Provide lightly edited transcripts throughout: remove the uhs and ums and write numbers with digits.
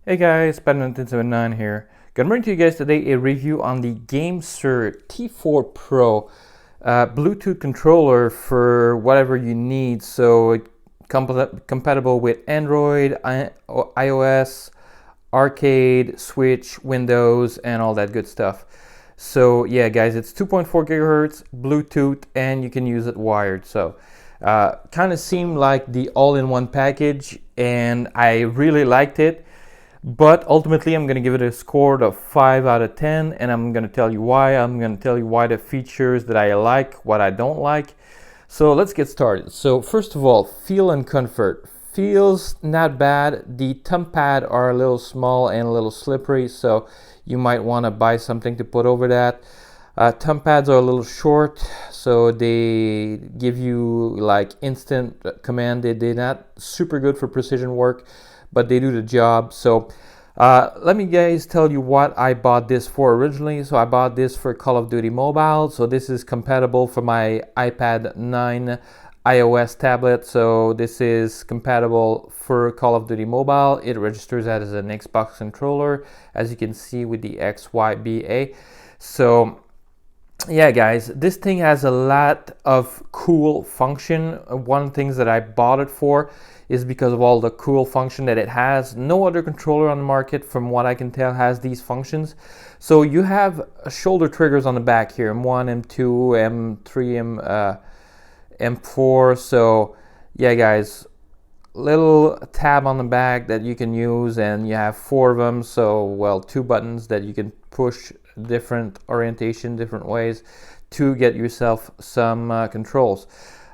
Hey guys, Badminton79 here. Gonna bring to you guys today a review on the Gamesir T4PRO Bluetooth controller for whatever you need. So it's compatible with Android, iOS, arcade, Switch, Windows, and all that good stuff. So yeah, guys, it's 2.4 gigahertz Bluetooth, and you can use it wired. So kind of seemed like the all-in-one package, and I really liked it. But ultimately, I'm going to give it a score of 5 out of 10, and I'm going to tell you why. I'm going to tell you why the features that I like, what I don't like. So let's get started. So first of all, feel and comfort. Feels not bad. The thumb pad are a little small and a little slippery, so you might want to buy something to put over that. Thumb pads are a little short, so they give you like instant command. They're not super good for precision work, but they do the job. So let me guys tell you what I bought this for originally. So I bought this for Call of Duty Mobile. So this is compatible for my iPad 9 iOS tablet. So this is compatible for Call of Duty Mobile. It registers as an Xbox controller, as you can see with the XYBA. So yeah guys, this thing has a lot of cool function. One of the things that I bought it for is because of all the cool function that it has. No other controller on the market, from what I can tell, has these functions. So you have shoulder triggers on the back here, M1, M2, M3, M4. So yeah guys, little tab on the back that you can use, and you have 4 of them. So well, 2 buttons that you can push different orientation, different ways to get yourself some controls.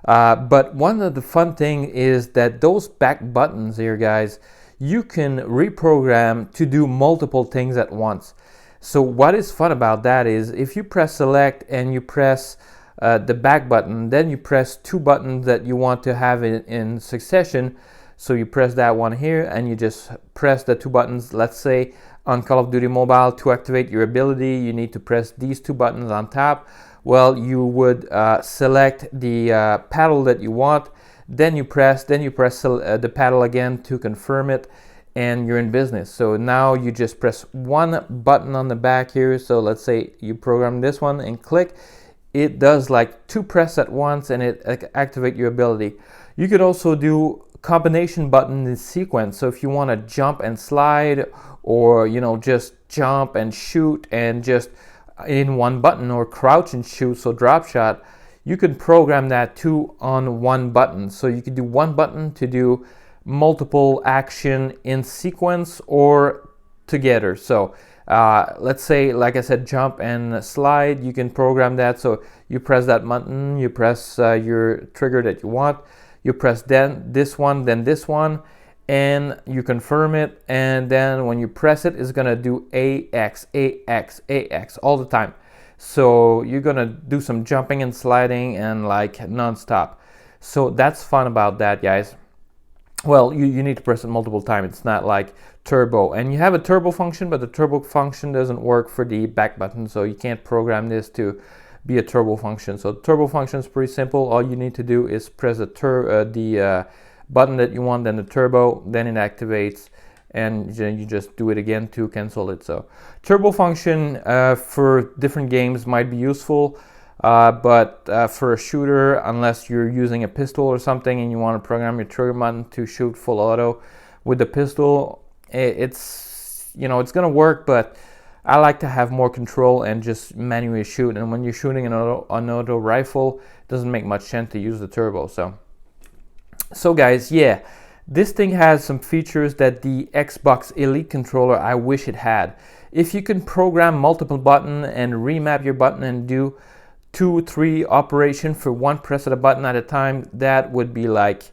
But one of the fun thing is that those back buttons here, guys, you can reprogram to do multiple things at once. So what is fun about that is if you press select and you press the back button, then you press 2 buttons that you want to have in succession. So you press that one here and you just press the 2 buttons. Let's say on Call of Duty Mobile, to activate your ability, you need to press these 2 buttons on top. Well, you would select the paddle that you want, then you press the paddle again to confirm it, and you're in business. So now you just press 1 button on the back here. So let's say you program this one and click. It does like 2 press at once, and it activate your ability. You could also do combination buttons in sequence. So if you want to jump and slide, or just jump and shoot and just in 1 button, or crouch and shoot, so drop shot, you can program that too on 1 button. So you could do 1 button to do multiple action in sequence or together. So let's say, like I said, jump and slide, you can program that. So you press that button, you press your trigger that you want, you press then this one, and you confirm it, and then when you press it, it's gonna do AX, AX, AX all the time. So you're gonna do some jumping and sliding and like non-stop. So that's fun about that, guys. Well, you need to press it multiple times. It's not like turbo. And you have a turbo function, but the turbo function doesn't work for the back button, so you can't program this to be a turbo function. So the turbo function is pretty simple. All you need to do is press the button that you want, then the turbo, then it activates, and then you just do it again to cancel it. So turbo function for different games might be useful, but for a shooter, unless you're using a pistol or something and you want to program your trigger button to shoot full auto with the pistol, it's gonna work, but I like to have more control and just manually shoot. And when you're shooting an auto rifle, it doesn't make much sense to use the turbo. So guys, yeah, this thing has some features that the Xbox Elite controller I wish it had. If you can program multiple buttons and remap your button and do 2-3 operation for 1 press of the button at a time, that would be like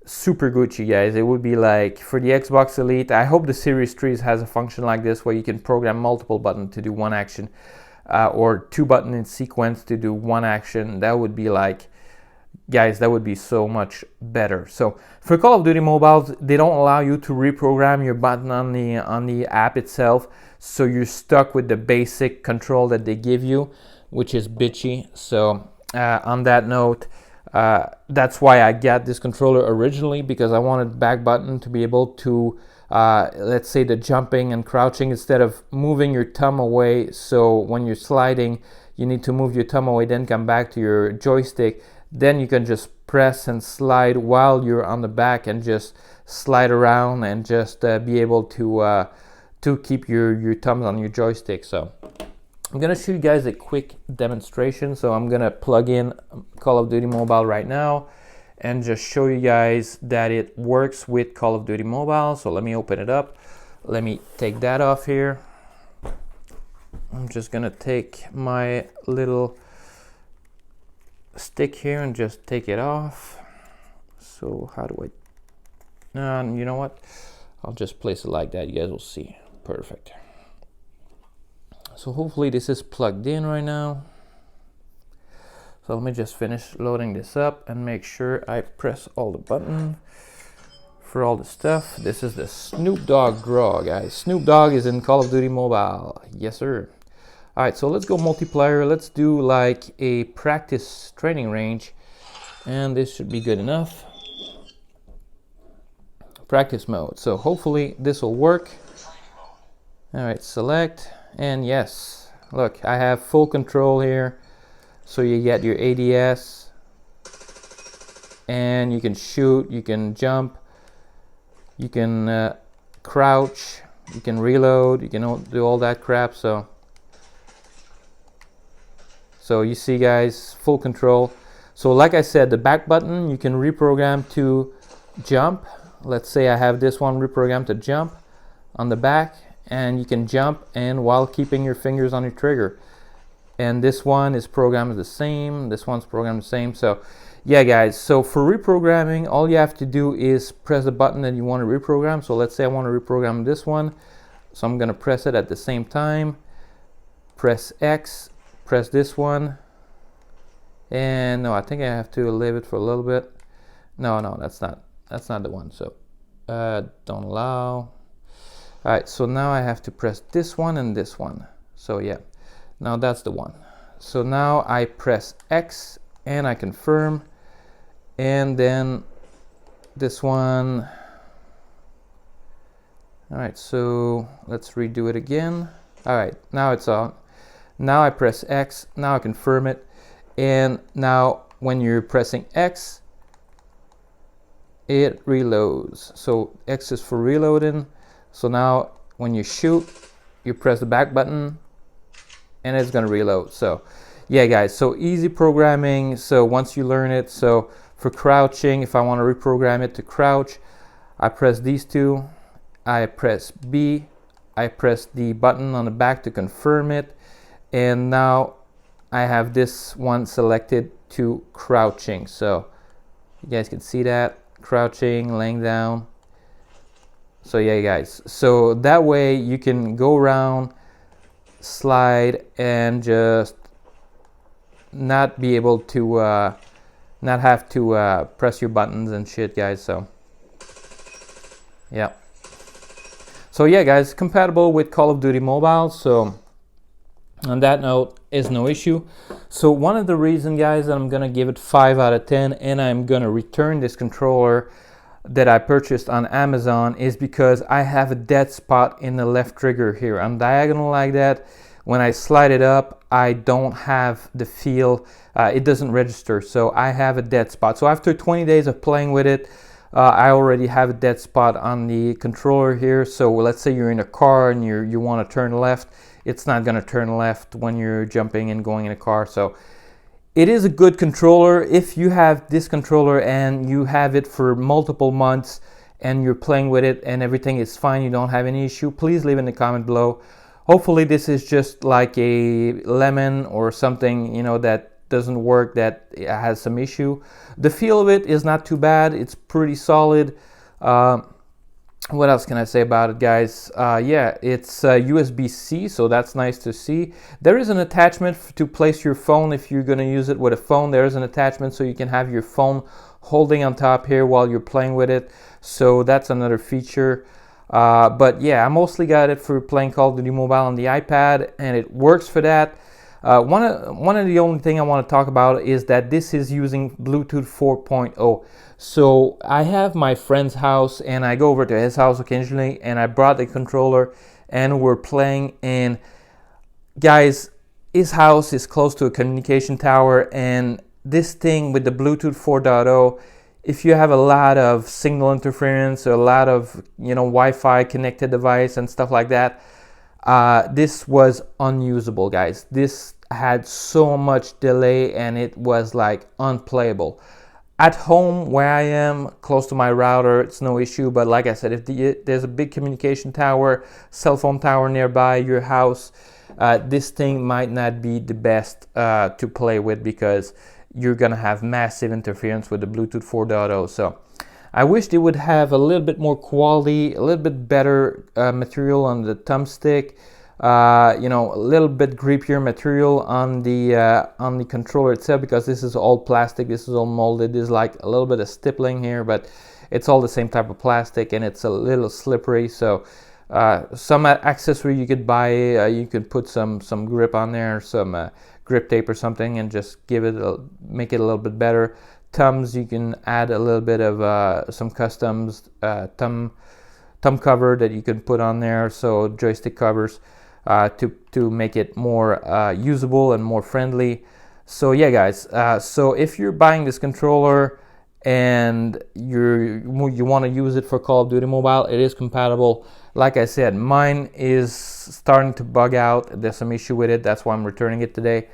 super Gucci, guys. It would be like for the Xbox Elite. I hope the Series 3 has a function like this where you can program multiple buttons to do 1 action, or 2 buttons in sequence to do 1 action. That would be like, guys, that would be so much better. So for Call of Duty Mobile, they don't allow you to reprogram your button on the app itself, so you're stuck with the basic control that they give you, which is bitchy. So on that note, that's why I got this controller originally, because I wanted back button to be able to let's say the jumping and crouching, instead of moving your thumb away, so when you're sliding you need to move your thumb away, then come back to your joystick, then you can just press and slide while you're on the back and just slide around and just be able to keep your thumbs on your joystick. So I'm gonna show you guys a quick demonstration. So I'm gonna plug in Call of Duty Mobile right now and just show you guys that it works with Call of Duty Mobile. So let me open it up. Let me take that off here. I'm just gonna take my little stick here and just take it off. So how do I, you know what? I'll just place it like that. You guys will see. Perfect. So hopefully this is plugged in right now. So let me just finish loading this up and make sure I press all the buttons for all the stuff. This is the Snoop Dogg Grog, guys. Snoop Dogg is in Call of Duty Mobile. Yes, sir. All right, so let's go multiplayer. Let's do like a practice training range, and this should be good enough. Practice mode. So hopefully this will work. All right, select, and yes, look, I have full control here. So you get your ADS, and you can shoot, you can jump, you can crouch, you can reload, you can do all that crap. So you see, guys, full control. So like I said, the back button you can reprogram to jump. Let's say I have this one reprogrammed to jump on the back, and you can jump and while keeping your fingers on your trigger. And this one is programmed the same, this one's programmed the same. So yeah, guys, so for reprogramming, all you have to do is press the button that you want to reprogram. So let's say I want to reprogram this one, so I'm going to press it at the same time, press X, press this one, and no, I think I have to leave it for a little bit. No, that's not the one. So don't allow. All right, so now I have to press this one and this one. So yeah, now that's the one. So now I press X and I confirm, and then this one. All right, so let's redo it again. All right, now it's on. Now I press X, now I confirm it, and now when you're pressing X, it reloads. So X is for reloading. So now when you shoot, you press the back button and it's gonna reload. So yeah, guys, so easy programming. So once you learn it, so for crouching, if I want to reprogram it to crouch, I press these two, I press B, I press the button on the back to confirm it, and now I have this one selected to crouching. So you guys can see that, crouching, laying down. So yeah, guys, so that way you can go around, slide, and just not be able to not have to press your buttons and shit, guys. So yeah, so yeah, guys, compatible with Call of Duty Mobile. So on that note, is no issue. So one of the reasons, guys, that I'm gonna give it 5 out of 10 and I'm gonna return this controller that I purchased on Amazon is because I have a dead spot in the left trigger here. I'm diagonal like that. When I slide it up, I don't have the feel, it doesn't register, so I have a dead spot. So after 20 days of playing with it, I already have a dead spot on the controller here. So let's say you're in a car and you want to turn left, it's not going to turn left when you're jumping and going in a car. So it is a good controller. If you have this controller and you have it for multiple months and you're playing with it and everything is fine, you don't have any issue, please leave in the comment below. Hopefully this is just like a lemon or something, you know, that doesn't work, that has some issue. The feel of it is not too bad. It's pretty solid. What else can I say about it, guys? Yeah, it's USB-C, so that's nice to see. There is an attachment to place your phone. If you're going to use it with a phone, there is an attachment so you can have your phone holding on top here while you're playing with it. So that's another feature. But yeah, I mostly got it for playing Call of Duty Mobile on the iPad, and it works for that. One of the only thing I want to talk about is that this is using Bluetooth 4.0. So I have my friend's house and I go over to his house occasionally, and I brought the controller and we're playing. And guys, his house is close to a communication tower, and this thing with the Bluetooth 4.0, if you have a lot of signal interference or a lot of Wi-Fi connected device and stuff like that, this was unusable, guys. This had so much delay and it was like unplayable. At home where I am, close to my router, it's no issue. But like I said, if there's a big communication tower, cell phone tower nearby your house, this thing might not be the best to play with, because you're gonna have massive interference with the Bluetooth 4.0. So I wish they would have a little bit more quality, a little bit better material on the thumbstick, a little bit grippier material on the controller itself, because this is all plastic, this is all molded. There's like a little bit of stippling here, but it's all the same type of plastic and it's a little slippery. So some accessory you could buy, you could put some grip on there, some grip tape or something, and just make it a little bit better. Thumbs, you can add a little bit of some customs thumb cover that you can put on there, so joystick covers to make it more usable and more friendly. So yeah, guys, so if you're buying this controller and you want to use it for Call of Duty Mobile, it is compatible. Like I said, mine is starting to bug out. There's some issue with it, that's why I'm returning it today.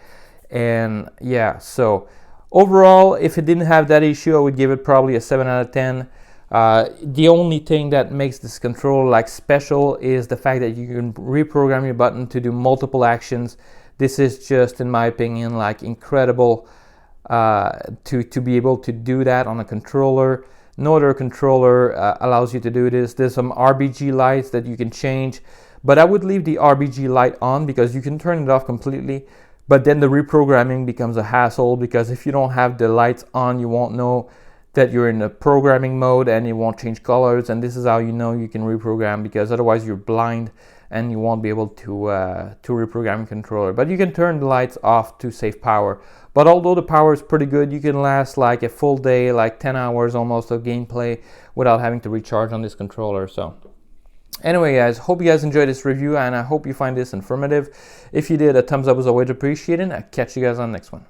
And yeah, so overall, if it didn't have that issue, I would give it probably a 7 out of 10. The only thing that makes this controller like special is the fact that you can reprogram your button to do multiple actions. This is just, in my opinion, like incredible to be able to do that on a controller. No other controller allows you to do this. There's some RGB lights that you can change, but I would leave the RGB light on because you can turn it off completely. But then the reprogramming becomes a hassle, because if you don't have the lights on, you won't know that you're in a programming mode and it won't change colors. And this is how you know you can reprogram, because otherwise you're blind and you won't be able to reprogram your controller. But you can turn the lights off to save power. But although the power is pretty good, you can last like a full day, like 10 hours almost of gameplay without having to recharge on this controller. So anyway, guys, hope you guys enjoyed this review, and I hope you find this informative. If you did, a thumbs up is always appreciated. I'll catch you guys on the next one.